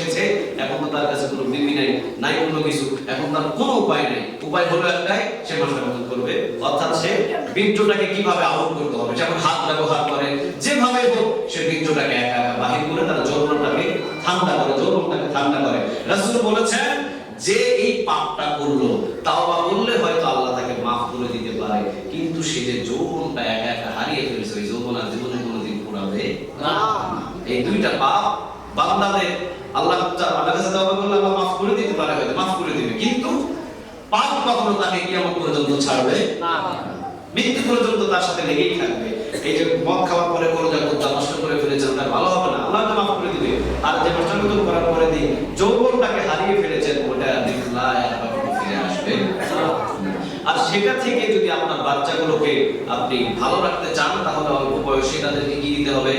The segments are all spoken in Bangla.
এসেছে, এখন তো তার কাছে কোনো বিবি নাই, নাই কোনো কিছু, এখন তার কোনো উপায় নাই। উপায় হলো একটাই, সে মাসকাবাদ করবে, অর্থাৎ সে বীর্যটাকে কিভাবে আউট করতে হবে, যেমন হাত ব্যবহার করে, যেভাবে হোক সে বীর্যটাকে একা একা বাহির করে তার যৌবনটাকে ঠান্ডা করে, যৌবনটাকে ঠান্ডা করে। রাসূল বলেছেন যে এই পাপটা করলো, তাওবা করলে হয়তো আল্লাহ তাকে মাফ করে দিতে পারে, কিন্তু সে যে যৌবনটা একা একা হারিয়ে ফেলেছে, ওই যৌবন আর জীবনে কোনোদিন পুরাবে না। এই দুইটা পাপ বান্দাদের আল্লাহ কাছে তাওবা করলে আল্লাহ মাফ করে দিতে পারে, হয়তো মাফ করে দিবে, কিন্তু পাপ কখনো তাকে কিয়ামত পর্যন্ত ছাড়বে না, মৃত্যু পর্যন্ত তার সাথে লেগেই থাকবে। এই যে মদ খাওয়ার পরে কোনো জায়গা নষ্ট করে ফেলেছেন, তার ভালো হবে না, আল্লাহ তো মাফ করে দিবে। আর যে মাস্টারগুলো করার পরে দিন যৌবনটাকে হারিয়ে ফেলেছেন, ওটা দেখলা একবার ফিরে আসবে। আর সেটা থেকে যদি আপনার বাচ্চাগুলোকে আপনি ভালো রাখতে চান, তাহলে অল্প বয়সে তাদেরকে কি দিতে হবে?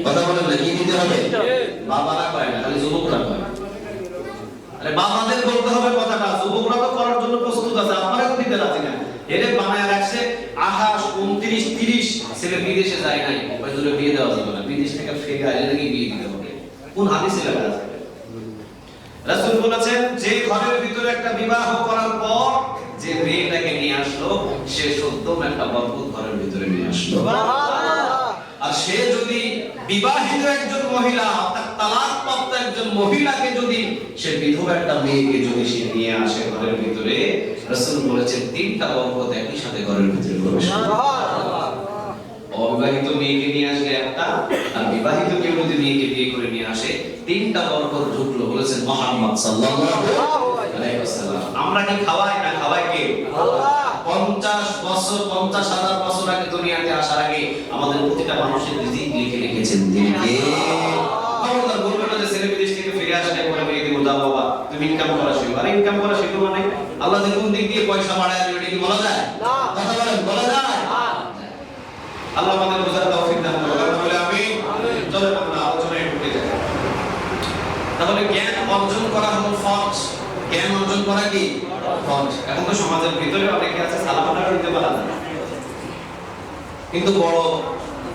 কথা বলেন না, কি দিতে হবে? বাবারা পায় না, খালি যুবকরা পায়। আরে বাবাদের বলতে হবে কথাটা, যুবকরা তো করার জন্য প্রস্তুত আছে, আপনারা তো দিতে রাজি না। এরে বানায় রাখছে 28, 29, 30 ছেলে বিদেশে যায় নাই, ওই জন্য বিয়ে দেওয়া যাবে না, বিদেশ থেকে ফিরে আসলে নাকি বিয়ে দিতে হবে। কোন হাদিসে লেখা আছে? রাসূল বলেছেন যে ঘরের ভিতরে একটা বিবাহ করার পর যে মেয়েটাকে নিয়ে আসলো, সে সত্যম একটা বরকত ঘরের ভিতরে নিয়ে আসলো। আর সে যদি বিবাহিত একজন মহিলা, তালাকপ্রাপ্ত একজন মহিলাকে যদি সে বিধবা একটা মেয়েকে যদি সে নিয়ে আসে ঘরের ভিতরে, রাসূল বলেছেন তিনটা বরকত একই সাথে ঘরের ভিতরে প্রবেশ করবে। অবিবাহিত মেয়েকে নিয়ে আসলে একটা, আর বিবাহিত কেউ যদি মেয়েকে বিয়ে করে নিয়ে আসে, তিনটা বরকত ঢুকলো। বলেছেন মুহাম্মদ সাল্লাল্লাহু আলাইহি ওয়াসাল্লাম। আমরা কি খাওয়াই না খাওয়াই কে? আল্লাহ। 50 বছর 50,000 বছর আগে দুনিয়াতে আসার আগে আমাদের প্রতিটা মানুষের রিজিক লিখে রেখেছেন তিনি কে? খবরদার বলবেন না যে ছেলে বিদেশ থেকে ফিরে আসলে পরে বিয়ে দিব, দাও বাবা তুমি ইনকাম করা শিখো। আর ইনকাম করা শিখো মানে আল্লাহ যে কোন দিক দিয়ে পয়সা বাড়ায় দিবে, এটা কি বলা যায়? না। কথা বলেন, বলা যায়? না। আল্লাহ আমাদের বোঝার তৌফিক দান করুন, বলে আমি চলেন আমরা আলোচনায় ঢুকে যাই। তাহলে জ্ঞান অর্জন করা হলো ফরজ। জ্ঞান অর্জন করা কি ফরজ? এখন তো সমাজের ভিতরে অনেকে আছে সালামটা দিতে পারে না, কিন্তু বড়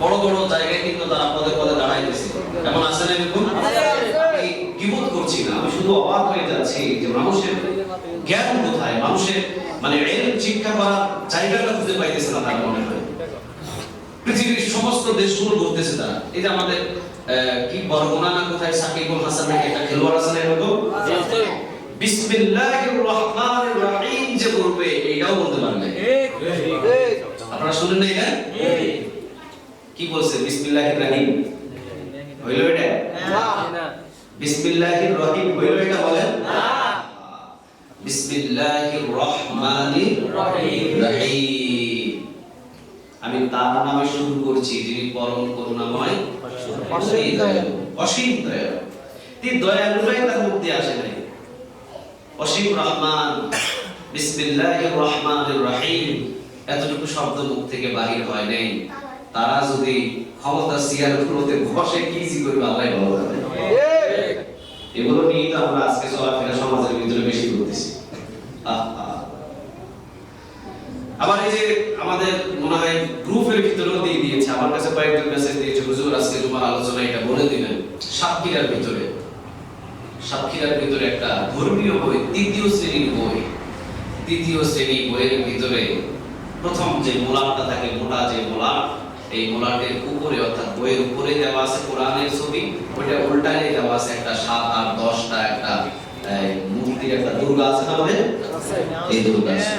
বড় বড় জায়গায় কিন্তু তারা পদে পদে দাঁড়াইতেছে। এমন আছে না? এরকম আমি গীবত করছি না, আমি শুধু অবাক হয়ে যাচ্ছি যে মানুষের জ্ঞান কোথায়, মানুষের মানে ইলম শিক্ষা করার জায়গাটা খুঁজে পাইতেছে না। তার মনে হয় পৃথিবীর সমস্ত দেশগুলো ঘুরতেছে তারা। এই যে আমাদের কি বরগুনা না কোথায় সাকিবুল হাসান নাকি একটা খেলোয়াড় আছে না, এরকম বিসমিল্লাহির রহমানির রহিম যে বলবে এইটাও বলতে পারে না। আপনারা শুনেন না এটা? কি বলছে? বিসমিল্লাহির রহিম হইল এটা? না। বিসমিল্লাহির রহিম হইল এটা? বলেন না। বিসমিল্লাহির রহমানির রহিম। আমি তার নামে শুরু করছি যিনি পরম করুণাময়, অসীম দয়ালু। এই দয়ালুরাই তার মুখ দিয়ে আসে নাই। অসীম রহমান, বিসমিল্লাহির রহমানির রহিম এতটুকু শব্দ মুখ থেকে বাহির হয় নাই। তারা যদি ক্ষমতা চেয়ারগুলোতে বসে কি করবে আল্লাহই ভালো জানে। এগুলো নিয়ে তো আমরা আজকে চলাফেরা সমাজের ভিতরে বেশি করতেছি। আবার এই যে আমাদের মনে হয় গ্রুপের ভিতরেও দিয়ে দিয়েছে, আমার কাছে কয়েকজন মেসেজ দিয়েছে, হুজুর আজকে তোমার আলোচনা এটা বলে দিবেন। সাতক্ষীরার ভিতরে একটা ধর্মীয় বই, তৃতীয় শ্রেণী বইয়ের ভিতরে প্রথম যে মোলাটটা থাকে, মোটা যে মোলাট, এই মোলাটের উপরে অর্থাৎ বইয়ের উপরে দেওয়া আছে কোরআনের ছবি, ওইটা উল্টায় দেওয়া আছে একটা 7, 8, 10টা একটা মূর্তির একটা দুর্গা আছে না আমাদের? এই দুর্গা আছে।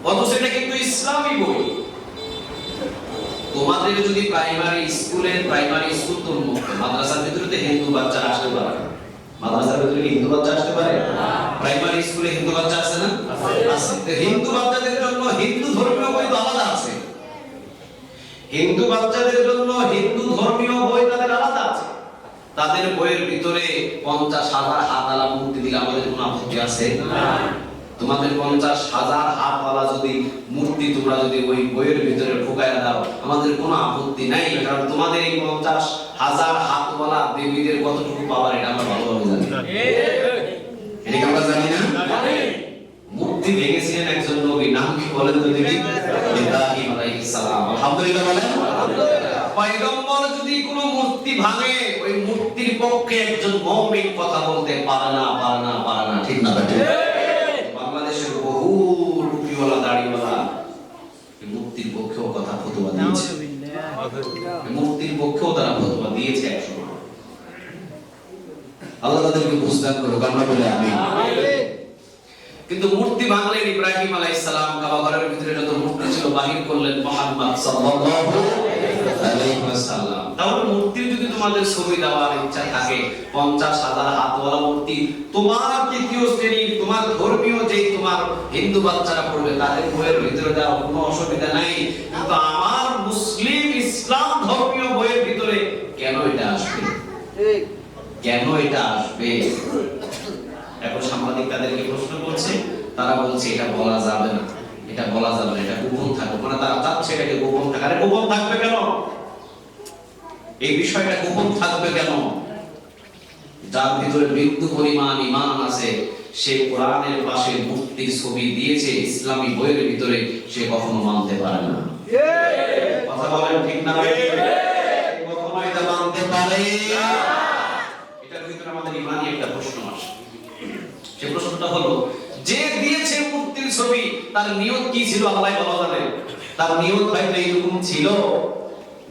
অথচ এটা কিন্তু ইসলামী বই। তোমাদের যদি প্রাইমারি স্কুল তো মুক্ত, মাদ্রাসার ভিতরে তো হিন্দু বাচ্চা আসতে পারে। মাদ্রাসার ভিতরে কি হিন্দু বাচ্চা আসতে পারে? প্রাইমারি স্কুলে হিন্দু বাচ্চা আছে না? আছে। তো হিন্দু বাচ্চাদের জন্য হিন্দু ধর্মীয় বই তো আলাদা আছে। হিন্দু বাচ্চাদের জন্য হিন্দু ধর্মীয় বই তাদের আলাদা আছে। তাদের বইয়ের ভিতরে 50,000 হাতওয়ালা মূর্তি দিলে আমাদের কোনো আপত্তি আছে? না। তোমাদের 50,000 হাতওয়ালা যদি মূর্তি তোমরা যদি ওই বইয়ের ভিতরে ঢুকায় দাও, আমাদের কোনো আপত্তি নাই, কারণ তোমাদের এই 50,000 হাতওয়ালা দেবীদের কতটুকু পাওয়ার এটা আমরা ভালোভাবে জানি। এটা কি আমরা জানি না? মূর্তি ভেঙেছিলেন একজন নবী, নাম কি বলেন তো দেখি? ইব্রাহিম আলাইহিস সালাম। আলহামদুলিল্লাহ বলেন। পয়গম্বর যদি কোনো মূর্তি ভাঙে ওই মূর্তির পক্ষে একজন মুমিন কথা বলতে পারে না ঠিক না ঠিক? বাংলাদেশের বহু টুপিওয়ালা দাড়িওয়ালা মূর্তির পক্ষেও কথা ফতোয়া দিয়েছে, মূর্তির পক্ষেও তারা ফতোয়া দিয়েছে একসময়। আল্লাহ তাদেরকে বুঝদান করুক, আমরা বলে আমিন। কিন্তু মূর্তি ভাঙলেন ইব্রাহিম আলাইহিস সালাম, কাবা ঘরের ভিতরে যত মূর্তি ছিল বাহির করলেন মুহাম্মদ সাল্লাল্লাহু আলাইহি ওয়াসাল্লাম। তাহলে মূর্তির যদি তোমাদের ছবি দেওয়ার ইচ্ছা থাকে 50,000 হাতওয়ালা মূর্তি তোমার তৃতীয় শ্রেণী তোমার ধর্মীয় যে তোমার হিন্দু বাচ্চারা পড়বে তাদের বইয়ের ভিতরে দেওয়ার কোনো অসুবিধা নাই, কিন্তু আমার মুসলিম ইসলাম ধর্মীয় বইয়ের ভিতরে কেন এটা আসবে? কেন এটা আসবে? এখন সাংবাদিক তাদেরকে প্রশ্ন করছে, তারা বলছে এটা বলা যাবে না, এটা বলা যাবে না, এটা গোপন থাকবে। মানে তারা চাচ্ছে এটাকে গোপন থাকা। আরে গোপন থাকবে কেন? এই বিষয়টা গোপন থাকবে কেন? যার ভিতরে বিন্দু পরিমাণ ঈমান আছে সে কোরআনের পাশে মূর্তির ছবি দিয়েছে ইসলামী বইয়ের ভিতরে, সে কখনো মানতে পারে না। কথা বলেন ঠিক না? কখনো এটা মানতে পারে না। এটার ভিতরে আমাদের ঈমানি একটা প্রশ্ন আসে। সে প্রশ্নটা হলো, যে দিয়েছে মূর্তির ছবি তার নিয়ত কি ছিল আল্লাহ ভালো জানেন। তার নিয়ত হয়তো এইরকম ছিল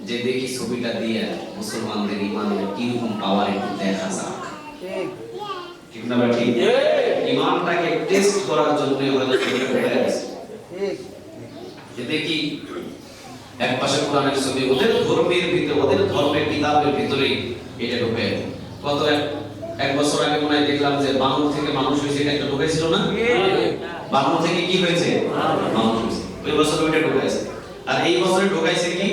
যে দেখি ছবিটা দিয়ে মুসলমানদের ঈমানের কি রকম পাওয়ার একটু দেখা যাক, ঠিক না ঠিক? ঈমানটাকে টেস্ট করার জন্য হয়তো ছবিটা ঢুকে গেছে। যে দেখি এক পাশে কোরআনের ছবি, ওদের ধর্মের ভিতরে ওদের ধর্মের কিতাবের ভিতরে এটা ঢুকে। কত এক বছর আগে মনে হয় দেখলাম যে বাংলা থেকে মানুষ হয়েছে, এটা একটা ঢুকেছিল না? বাংলা থেকে কি হয়েছে? মানুষ হয়েছে। ওই বছর ওইটা ঢুকাইছে। আর এই বছরে ঢুকাইছে কি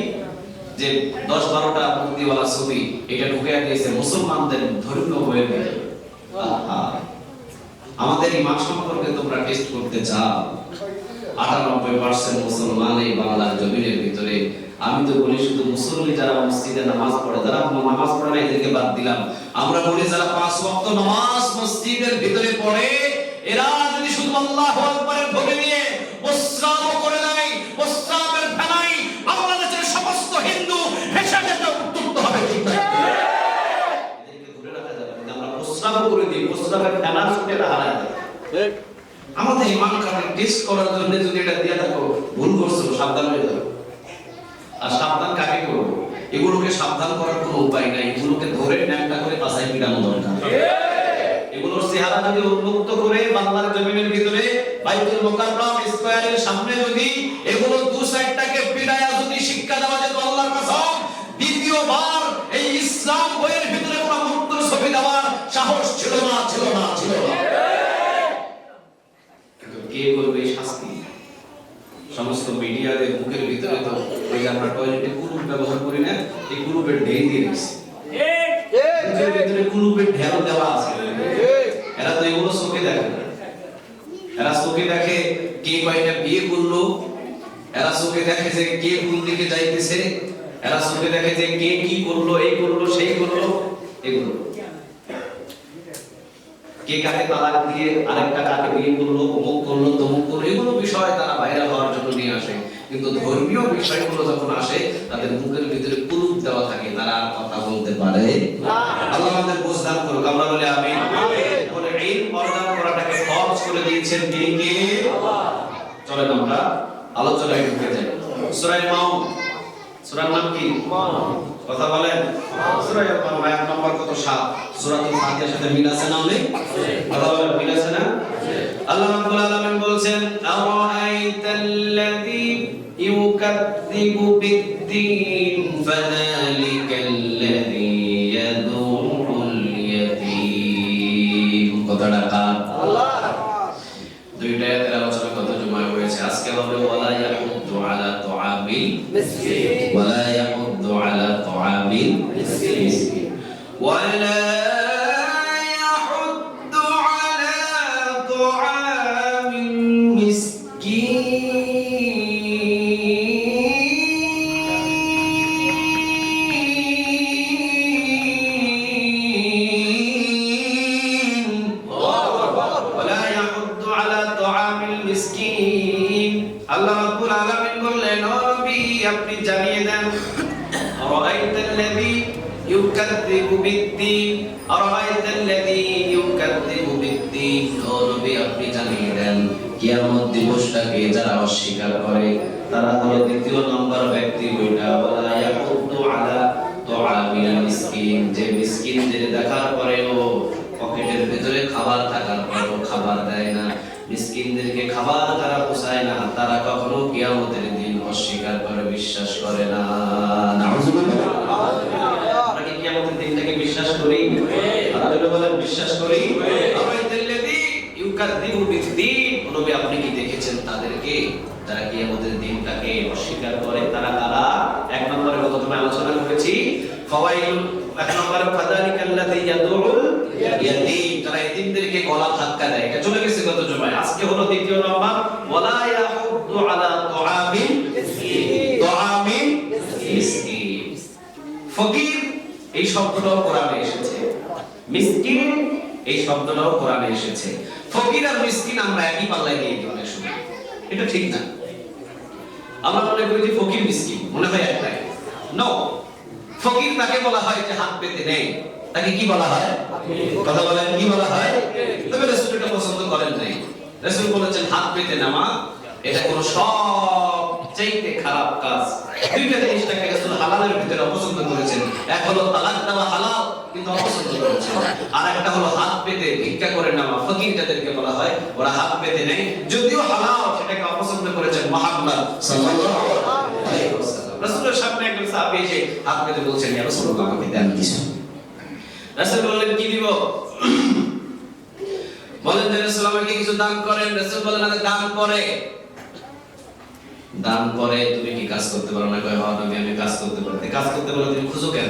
যে 10-12টা মূর্তিওয়ালা ছবি এটা ঢুকে দিয়েছে মুসলমানদের ধর্মীয় বইয়ের ভিতরে। আমাদের ঈমান সম্পর্কে তোমরা টেস্ট করতে চাও? 98% মুসলমান এই বাংলার জমিনের ভিতরে। আমি তো বলি শুধু মুসল্লি যারা মসজিদে নামাজ পড়ে, যারা নামাজ পড়ে না এদেরকে বাদ দিলাম, আমরা বলি যারা 5 ওয়াক্ত নামাজ মসজিদের ভিতরে পড়ে, এরা যদি শুধু আল্লাহু আকবারের ধ্বনি নিয়ে প্রস্রাব করে দেয়, প্রস্রাবের ফেনাই বাংলাদেশের সমস্ত হিন্দু ভেসে যেতে উদ্যত হবে, ঠিক না? এদেরকে ধরে রাখা যাবে না। আমরা প্রস্রাব করে দিই, প্রস্রাবের ফেনা ছুটে হারায় দেয়। আমাদের ঈমানটাকে টেস্ট করার জন্য যদি এটা দিয়ে থাকো, ভুল করছো, সাবধান হয়ে যাও। আর সাবধান কাকে করব? এগুলোকে সাবধান করার কোনো উপায় নাই। এগুলোকে ধরে ন্যাংটা করে পাছায় পিটানো দরকার। এগুলোর চেহারা যদি উন্মুক্ত করে বাংলার জমিনের ভিতরে বাইতুল মুকাররম স্কয়ারের সামনে যদি এগুলো দু সাইডটাকে পিটায়া যদি শিক্ষা দেওয়া যেত, আল্লাহর কসম দ্বিতীয়বার এই ইসলাম বইয়ের ভিতরে কোনো মূর্তির ছবি দেওয়ার সাহস ছিল না। কিন্তু কে করবে এই শাস্তি? সমস্ত মিডিয়াদের মুখের ভিতরে তো ওই আমরা টয়লেটে কুলুপ ব্যবহার করি না, এই কুলুপের ঢেই দিয়ে দিচ্ছে। এর ভিতরে কুলুপের ঢেল দেওয়া আছে। এরা তো এগুলো চোখে দেখে না। এরা চোখে দেখে কে কয়টা বিয়ে করলো, এরা চোখে দেখে যে কে কোন দিকে যাইতেছে, এরা চোখে দেখে যে কে কি করলো, এই করলো সেই করলো, এগুলো কে কাকে তালাক দিয়ে আরেকটা কাকে বিয়ে করলো, অমুক করলো তমুক করলো, এগুলো বিষয় তারা ভাইরাল হওয়ার জন্য নিয়ে আসে। কিন্তু ধর্মীয় বিষয়গুলো যখন আসে তাদের মুখের ভিতরে কুলুপ দেওয়া থাকে, তারা আর কথা বলতে পারে না। আল্লাহ আমাদের বুঝদান করুক, আমরা বলি আমিন। বলে ইলম অর্জন করাটাকে ফরজ করে দিয়েছেন তিনি কে? আল্লাহ। চলেন আমরা আলোচনায় ঢুকে যাই। সূরা মাউন, সূরার নাম কি? কথা বলেন। সূরা মাউন আয়াত নম্বর কত? 7। সূরাতুল ফাতিহার সাথে মিল আছে না? কথা বলেন, মিল আছে না? আল্লাহ রাব্বুল আলামিন বলেন, আরাআইতাল্লাযী ইউকাযযিবু বিদ্দীন ফাযালিকাল্লাযী ইয়াদুল ইয়াতীম। কথাটা কার? আল্লাহ। দুইটা আয়াতের আলোচনা কত জুমায় হয়েছে। আজকে হবে ওয়ালা ইয়াহুদ্দু আলা তুআমিল মিসকিন, ওয়ালা ইয়াহুদ্দু আলা তুআমিল মিসকিন, ওয়ালা ইয়াহুদ্দু আলা তুআমিল মিসকিন। আল্লাহ রাব্বুল আলামিন বললেন, ও নবী আপনি জানিয়ে দেন আরাআইতাল্লাযী ইউকাযযিবু বিদ্দীন, আরাআইতাল্লাযী ইউকাযযিবু বিদ্দীন। ও নবী আপনি জানিয়ে দেন কিয়ামত দিবসটাকে যারা অস্বীকার করে তারা হলো দ্বিতীয় নম্বর ব্যক্তি ওইটা ওয়ালা ইয়াকুদ্দু আলা তুআমিল মিসকিন, যে মিসকিনদের দেখার পরেও পকেটের ভিতরে খাবার থাকার পরেও খাবার দেয় না, মিসকিনদেরকে খাবার তারা পোষায় না, তারা কখনো কিয়ামতের দিন অস্বীকার করে বিশ্বাস করে না। নাউযুবিল্লাহ। আমরা কি কিয়ামতের দিনটাকে বিশ্বাস করি? আপনারা বলেন বিশ্বাস করি। আরাআইতাল্লাযী ইউকাযযিবু বিদ্দীন, নবী আপনি কি দেখেছেন তাদেরকে যারা কিয়ামতের দিনটাকে অস্বীকার করে? তারা তারা এক নম্বরে কত তুমি আলোচনা করেছি ফাওয়াইল, এক নম্বরে ফাযালিকাল্লাযী ইয়াদউল ইয়াতীম, তারা এতিমদেরকে গলা ধাক্কা দেয়। এটা চলে গেছে গত জুমায়। আজকে হলো দ্বিতীয় নম্বর ওয়ালা ইয়াহুদ্দু আলা তুআমিল মিসকিন। ফকির এই শব্দটাও কোরআনে এসেছে, মিসকিন এই শব্দটাও কোরআনে এসেছে। ফকির আর মিসকিন আমরা একই পাল্লায় দিয়ে দিই অনেক সময়, এটা ঠিক না। আমরা মনে করি যে ফকির মিসকিন মনে হয় একটাই। নো, ফকির তাকে বলা হয় যে হাত পেতে নেই, তাকে কি বলা হয়? কথা বলেন, কি বলা হয়? তবে রাসূল এটা পছন্দ করেন নাই। রাসূল বলেছেন হাত পেতে নেওয়া এটা কোন সবচেয়ে খারাপ কাজ। দুইটা জিনিসটাকে রাসূল হালালের ভিতরে অপছন্দ করেছেন। এক হলো তালাক দেওয়া হালাল কিন্তু অপছন্দ করেছেন, আর একটা হলো হাত পেতে ভিক্ষা করে নেওয়া। ফকির যাদেরকে বলা হয় ওরা হাত পেতে নেই, যদিও হালাল সেটাকে অপছন্দ করেছেন মুহাম্মদ সাল্লাল্লাহু আলাইহি ওয়াসাল্লাম। রাসূলের সামনে একজন সাহাবী এসে হাত পেতে বলছেন, ইয়া রাসূলুল্লাহ আমাকে দেন কিছু। রাসূল বললেন কি দিব? বলেন যে রাসূল আমাকে কিছু দান করেন। রাসূল বলেন না, দান পরে, দান পরে তুমি কি কাজ করতে পারো না? কয় হ্যাঁ নবী আমি কাজ করতে পারি। কাজ করতে পারলে তুমি খুঁজো কেন?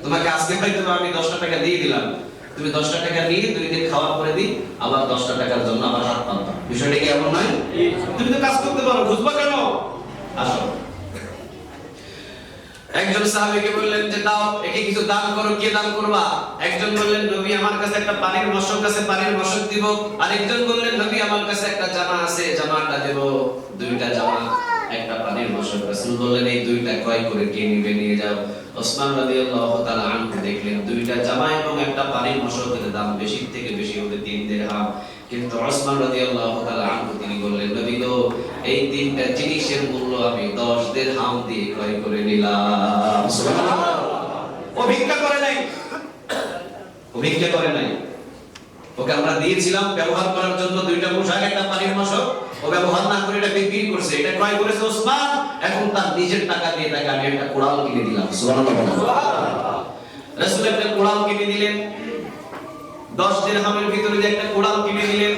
তোমাকে আজকে হয়তো আমি 10টা টাকা দিয়ে দিলাম, তুমি 10টা টাকা নিয়ে 2 দিন খাওয়ার পরে দিই আবার 10টা টাকার জন্য আবার হাত পাতবা। বিষয়টা কি এমন নয়? তুমি তো কাজ করতে পারো, খুঁজবা কেন? আসো। একজন সাহাবীকে বললেন যে দাও একে কিছু দান করো। কে দান করবা? একজন বললেন নবী আমার কাছে একটা পানির মশক আছে, পানির মশক দিব। আরেকজন বললেন নবী আমার কাছে একটা জামা আছে, জামাটা দেব। দুইটা জামা একটা পানির মশক। রাসূল বললেন এই দুইটা ক্রয় করে কে নিবে নিয়ে যাও। ওসমান রাদিয়াল্লাহু তাআলা আনহু দেখলেন দুইটা জামা এবং একটা পানির মশকের দাম বেশি থেকে বেশি হতে 3 দিরহাম, কিন্তু ওসমান রাদিয়াল্লাহু তাআলা আনহু তিনি বললেন নবী গো এই তিনটা জিনিসের মূল্য আমি 10 দিরহাম দিয়ে ক্রয় করে নিলাম। সুবহানাল্লাহ। ও ভিক্ষা করে নাই, ও ভিক্ষা করে নাই, ওকে আমরা দিয়েছিলাম ব্যবহার করার জন্য দুইটা পোশাক একটা পানির মশক, ও ব্যবহার না করে এটা বিক্রি করছে। এটা ক্রয় করেছে ওসমান, এখন তার নিজের টাকা দিয়ে তাকে আমি একটা কোড়াল কিনে দিলাম। সুবহানাল্লাহ। রাসূল একটা কোড়াল কিনে দিলেন, 10 দিরহামের ভিতরে যে একটা কোড়াল কিনে দিলেন।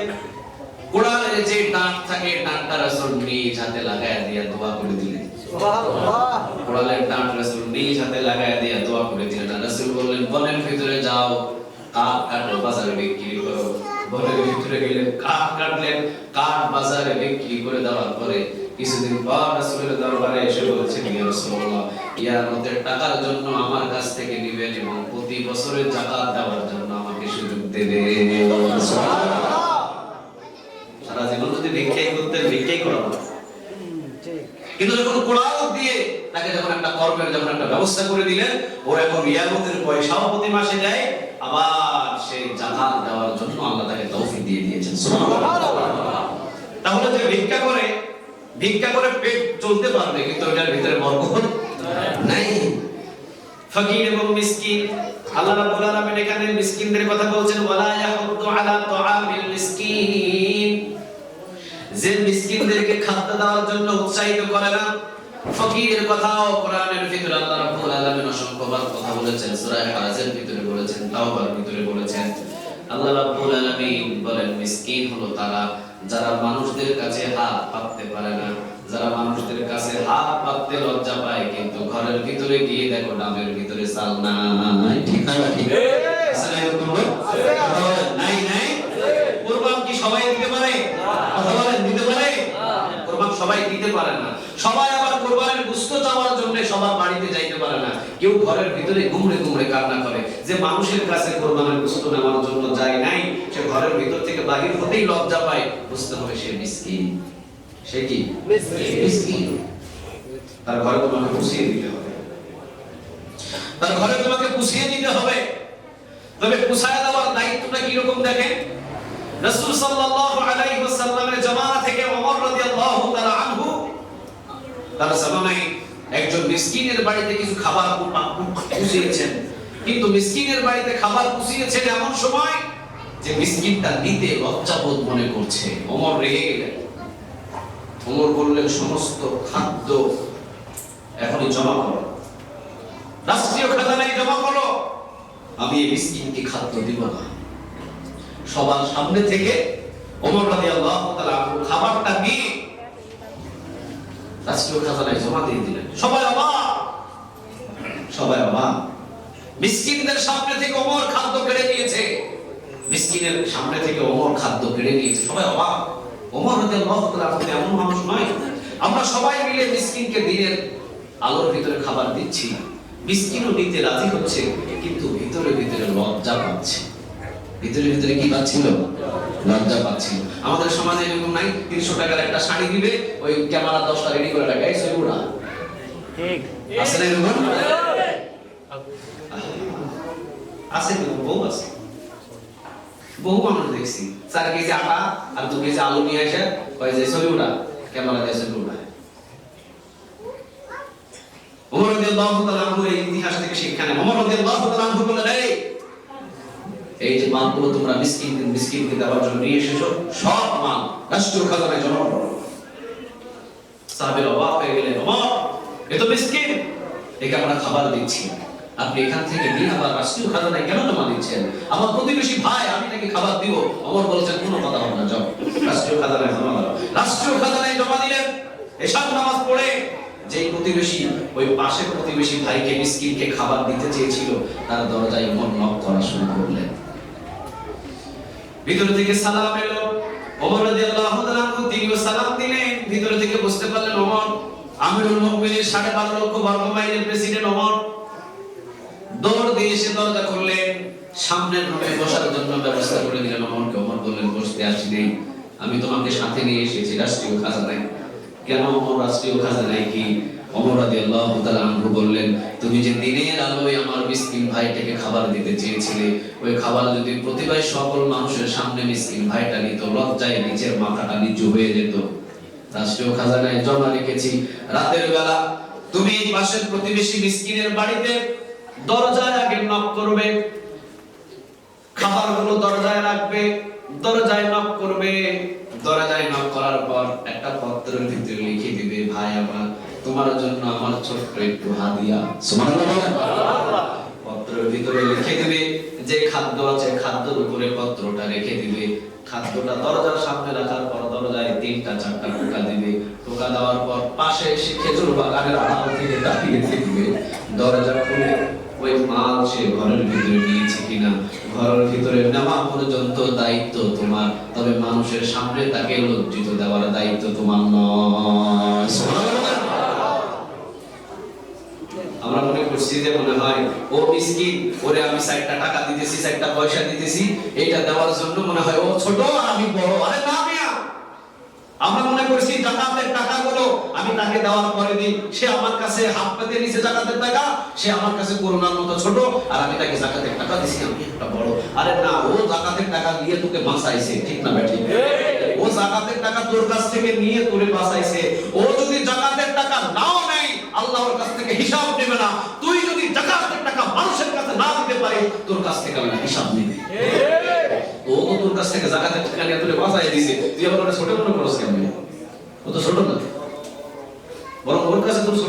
কোড়ালের যে ডাঁট থাকে ডাঁটটা রাসূল নিজ হাতে লাগায়া দিয়ে দোয়া করে দিলেন। সুবহানাল্লাহ। কোড়ালের ডাঁট রাসূল নিজ হাতে লাগায়া দিয়ে দোয়া করে দিলেন। রাসূল বললেন বনের ভিতরে যাও, কাঠ কাটো বাজারে বিক্রি করো। বনের ভিতরে গেলেন, কাঠ কাটলেন, কাঠ বাজারে বিক্রি করে দেওয়ার পরে কিছুদিন পর রাসূলের দরবারে এসে বলছেন ইয়া রাসূলুল্লাহ ইয়ামতের টাকার জন্য আমার কাছ থেকে নেবেন এবং প্রতি বছরের যাকাত দেওয়ার জন্য আমাকে সুযোগ দেবেন। সুবহানাল্লাহ। সারা জীবন যদি ভিক্ষাই করতেন ভিক্ষাই করাবো, কিন্তু যখন কোড়াল দিয়ে তাকে যখন একটা কর্মের যখন একটা ব্যবস্থা করে দিলেন, ও এখন ইয়ামতের পয়সাও প্রতি মাসে দেয়, আবার সেই যাকাত দেওয়ার জন্য আল্লাহ তাকে তৌফিক দিয়ে দিয়েছেন। সুবহানাল্লাহ। তাহলে যে ভিক্ষা করে পেট চলতে পারবে কিন্তু ওটার ভিতরে বরকত নাই। ফকির এবং মিসকিন, আল্লাহ রাব্বুল আলামিন এখানে মিসকিনদের কথা বলছেন ওয়ালা ইয়াহুদ্দু আলা তুআমিল মিসকিন, যে মিসকিনদেরকে খাদ্য দেওয়ার জন্য উৎসাহিত করে না। ফকিরের কথাও কোরআনের ভিতরে আল্লাহ রাব্বুল আলামিন অসংখ্যবার কথা বলেছেন। সূরা হাজের ভিতরে বলেছেন, তাওবার ভিতরে বলেছেন। আল্লাহ রাব্বুল আলামিন বলেন মিসকিন হলো তারা যারা মানুষদের কাছে হাত পাততে পারে না, যারা মানুষদের কাছে হাত পাততে লজ্জা পায়, কিন্তু ঘরের ভিতরে গিয়ে দেখো ডাবের ভিতরে চাল নাই। ঠিক না? ঠিক নাই নাই। কুরবান কি সবাই দিতে পারে? কথা বলেন, দিতে পারে? কুরবান সবাই দিতে পারে না। সবাই আবার কুরবানের গোশত চাওয়ার জন্য সবার বাড়িতে যাইতে পারে না। কেউ ঘরের ভিতরে ঘুমড়ে ঘুমড়ে কান্না করে। যে মানুষের কাছে কুরবানের গোশত নেওয়ার জন্য যায় নাই, সে ঘরের ভিতর থেকে বাহির হতেই লজ্জা পায়, বুঝতে হবে সে মিসকিন। সে কি মিসকিন? তার ঘরে তোমাকে বসিয়ে দিতে হবে। তার ঘরে তোমাকে পুষিয়ে দিতে হবে। তবে পুষায় দেওয়ার দায়িত্বটা কি রকম দেখেন, রাসূল সাল্লাল্লাহু আলাইহি ওয়াসাল্লামের জামানা থেকে ওমর রাদিয়াল্লাহু তাআলা আনহু তার জামানায় একজন মিসকিনের বাড়িতে কিছু খাবার পুষিয়েছেন, কিন্তু মিসকিনের বাড়িতে খাবার পুষিয়েছেন এমন সময় যে মিসকিনটা নিতে লজ্জাবোধ মনে করছে। ওমর রেগে গেলেন। ওমর বললেন, সমস্ত খাদ্য এখনই জমা করো, রাষ্ট্রীয় খাজানায় জমা করো, আমি এই মিসকিনকে খাদ্য দিব না। সবার সামনে থেকে ওমর রাদিয়াল্লাহু তাআলা খাবারটা নিয়ে রাষ্ট্রীয় খাজানায় জমা দিয়ে দিলেন। সবাই অবাক। মিসকিনদের সামনে থেকে ওমর খাদ্য কেড়ে নিয়েছে, মিসকিনের সামনে থেকে ওমর খাদ্য কেড়ে নিয়েছে, সবাই অবাক। ওমর রাদিয়াল্লাহু তাআলা এমন মানুষ নয়। আমরা সবাই মিলে মিসকিনকে দিনের আলোর ভিতরে খাবার দিচ্ছি, মিসকিনও নিতে রাজি হচ্ছে, কিন্তু ভিতরে ভিতরে লজ্জা পাচ্ছে। ভিতরে কি পাচ্ছিল? লজ্জা পাচ্ছিল। আমাদের সমাজে এরকম নাই, 300 টাকার একটা শাড়ি দিবে, ওই ক্যামেরা 10টা রেডি করে রাখে, এই সইগুড়া ঠিক আছে না? এরকম আছে, বহু আছে, বহু মানুষ দেখছি 4 কেজি আটা আর 2 কেজি আলু নিয়ে আসে, কয় যে সইগুড়া ক্যামেরা দিয়ে সইগুড়া। ওমর রাদিয়াল্লাহু তাআলা আনহু এই ইতিহাস থেকে শিক্ষা নেন। ওমর রাদিয়াল্লাহু তাআলা আনহু বললেন, এই যে মালগুলো তোমরা মিসকিনকে দেওয়ার জন্য নিয়ে এসেছো, সব মাল রাষ্ট্রীয় খাজানায় জমা করো। সাহাবীরা অবাক হয়ে গেলেন, ওমর এ তো মিসকিন, একে আমরা খাবার দিচ্ছি, আপনি এখান থেকে নিয়ে আবার রাষ্ট্রীয় খাজানায় কেন জমা দিচ্ছেন? আমার প্রতিবেশী ভাই, আমি তাকে খাবার দিব। ওমর বলেছেন, কোনো কথা হবে না, যাও রাষ্ট্রীয় খাজানায় জমা দাও। রাষ্ট্রীয় খাজানায় জমা দিলেন। এশার নামাজ পড়ে যেই প্রতিবেশী, ওই পাশের প্রতিবেশী ভাইকে মিসকিনকে খাবার দিতে চেয়েছিল, তার দরজায় ওমর নক করা শুরু করলেন। ভিতর থেকে সালাম এলো। ওমর রাদিয়াল্লাহু তাআলা তিনিও সালাম দিলেন। ভিতর থেকে বুঝতে পারলেন ওমর আমিরুল মুমিনিন, 12.5 লক্ষ বর্গ মাইলের প্রেসিডেন্ট ওমর। দৌড় দিয়ে এসে দরজা খুললেন, সামনের রুমে বসার জন্য ব্যবস্থা করে দিলেন ওমরকে। ওমর বললেন, বসতে আসিনি, আমি তোমাকে সাথে নিয়ে এসেছি রাষ্ট্রীয় খাজানায়। কেন ওমর, রাষ্ট্রীয় খাজানায় কি? ওমর রাদিয়াল্লাহু তাআলা আনহু বললেন, তুমি যে দিনের আলোয় আমার মিসকিন ভাইটাকে খাবার দিতে চেয়েছিলে, ওই খাবার যদি প্রতিবাই সকল মানুষের সামনে মিসকিন ভাইটা নিত, লজ্জায় নিচের মাথাটা নিচু হয়ে যেত। রাষ্ট্রীয় খাজানায় জমা রেখেছি। রাতের বেলা তুমি এই পাশের প্রতিবেশী মিসকিনের বাড়িতে দরজায় আগে নক করবে, খাবারগুলো দরজায় রাখবে, দরজায় নক করবে। দরজায় নক করার পর একটা পত্রের ভিতরে লিখে দিবে, ভাই আমার, তোমার জন্য আমার ছোট্ট একটু হাদিয়া। সুবহানাল্লাহ। পত্রের ভিতরে লিখে দিবে যে খাদ্য আছে, খাদ্যের উপরে পত্রটা রেখে দিবে। খাদ্যটা দরজার সামনে রাখার পর দরজায় 3-4টা টোকা দিবে। টোকা দেওয়ার পর পাশে এসে খেজুর বাগানের আড়াল থেকে তাকিয়ে দেখবে, দরজা খুলে ওই মাল সে ঘরের ভিতরে নিয়েছে কিনা। ঘরের ভিতরে নেওয়া পর্যন্ত দায়িত্ব তোমার, তবে মানুষের সামনে তাকে লজ্জিত দেওয়ার দায়িত্ব তোমার নয়। আমরা মনে করছি যে মনে হয় ও মিসকিন, ওরে আমি 4টা টাকা দিতেছি, 4টা পয়সা দিতেছি, এটা দেওয়ার জন্য মনে হয় ও ছোট আর আমি বড়। আরে না মিয়া, আমরা মনে করছি যাকাতের টাকাগুলো আমি তাকে দেওয়ার পরে দিই, সে আমার কাছে হাত পেতে নিছে যাকাতের টাকা, সে আমার কাছে করুণার মতো ছোট, আর আমি তাকে যাকাতের টাকা দিছি, আমি একটা বড়। আরে না, ও যাকাতের টাকা নিয়ে তোকে বাঁচাইছে, ঠিক না বেটি? ও যাকাতের টাকা তোর কাছ থেকে নিয়ে তোরে বাঁচাইছে। ও যদি যাকাতের টাকা নাও নেই, আল্লাহর কাছ থেকে হিসাব নেবে না। তুই যদি যাকাতের টাকা মানুষের কাছে না দিতে পারিস, তোর কাছ থেকে আল্লাহ হিসাব নেবে। ও তোর কাছ থেকে যাকাতের টাকা নিয়ে তোরে বাঁচাই দিয়েছে, তুই আবার ওটা ছোট মনে করছিস কেন? ও তো ছোট না, বরং ওর কাছে তোর ছোট।